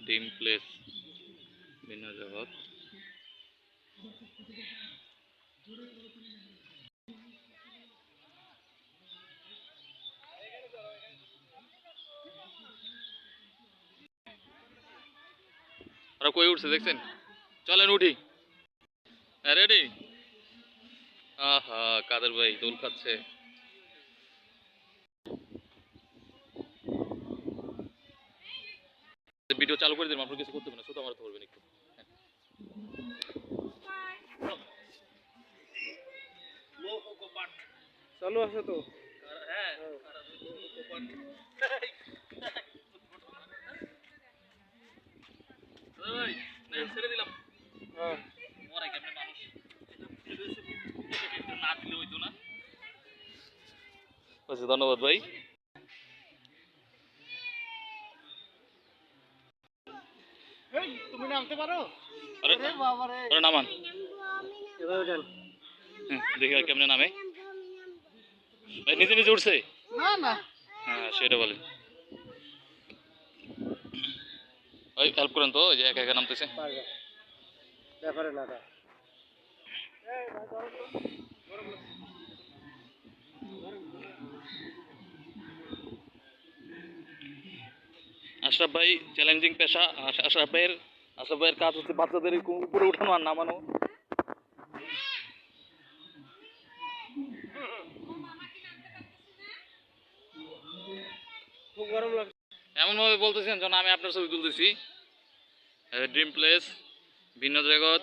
Dream place ভিন্ন জগৎ। ওরা কই উঠছে দেখছেন? চলেন উঠি। রেডি? আহা, কাদের ভাই দোল খাচ্ছে। ভিডিও চালু করে দিলাম, আপনার কিছু করতে হবে না, ছোট মারতে পারবেন একটু। চালু আছে তো? হ্যাঁ, ছেড়ে দিলাম। হ্যাঁ। মরে কেমনে মানুষ না দিলে হইতো না। ধন্যবাদ ভাই। তুমি নামতে পারো? আরে বাবারে, ওরা নামান। এভাবে উঠেন। দেখি আর কেমনে নামে। ভাই নিজে নিজে উঠছে? না না, হ্যাঁ সেটা বলেন। ওই হেল্প করেন তো, যে একা একা নামতেছে। পারবে, ব্যাপারে না। আশরাফ ভাই চ্যালেঞ্জিং পেশা। আশরাফ ভাইয়ের কাজ হচ্ছে বাচ্চাদের উপরে উঠানো আর নামানো। খুব গরম লাগছে। এমন ভাবে বলতেছেন যেন আমি আপনার ছবি তুলতেছি। ড্রিম প্লেস ভিন্ন জগৎ।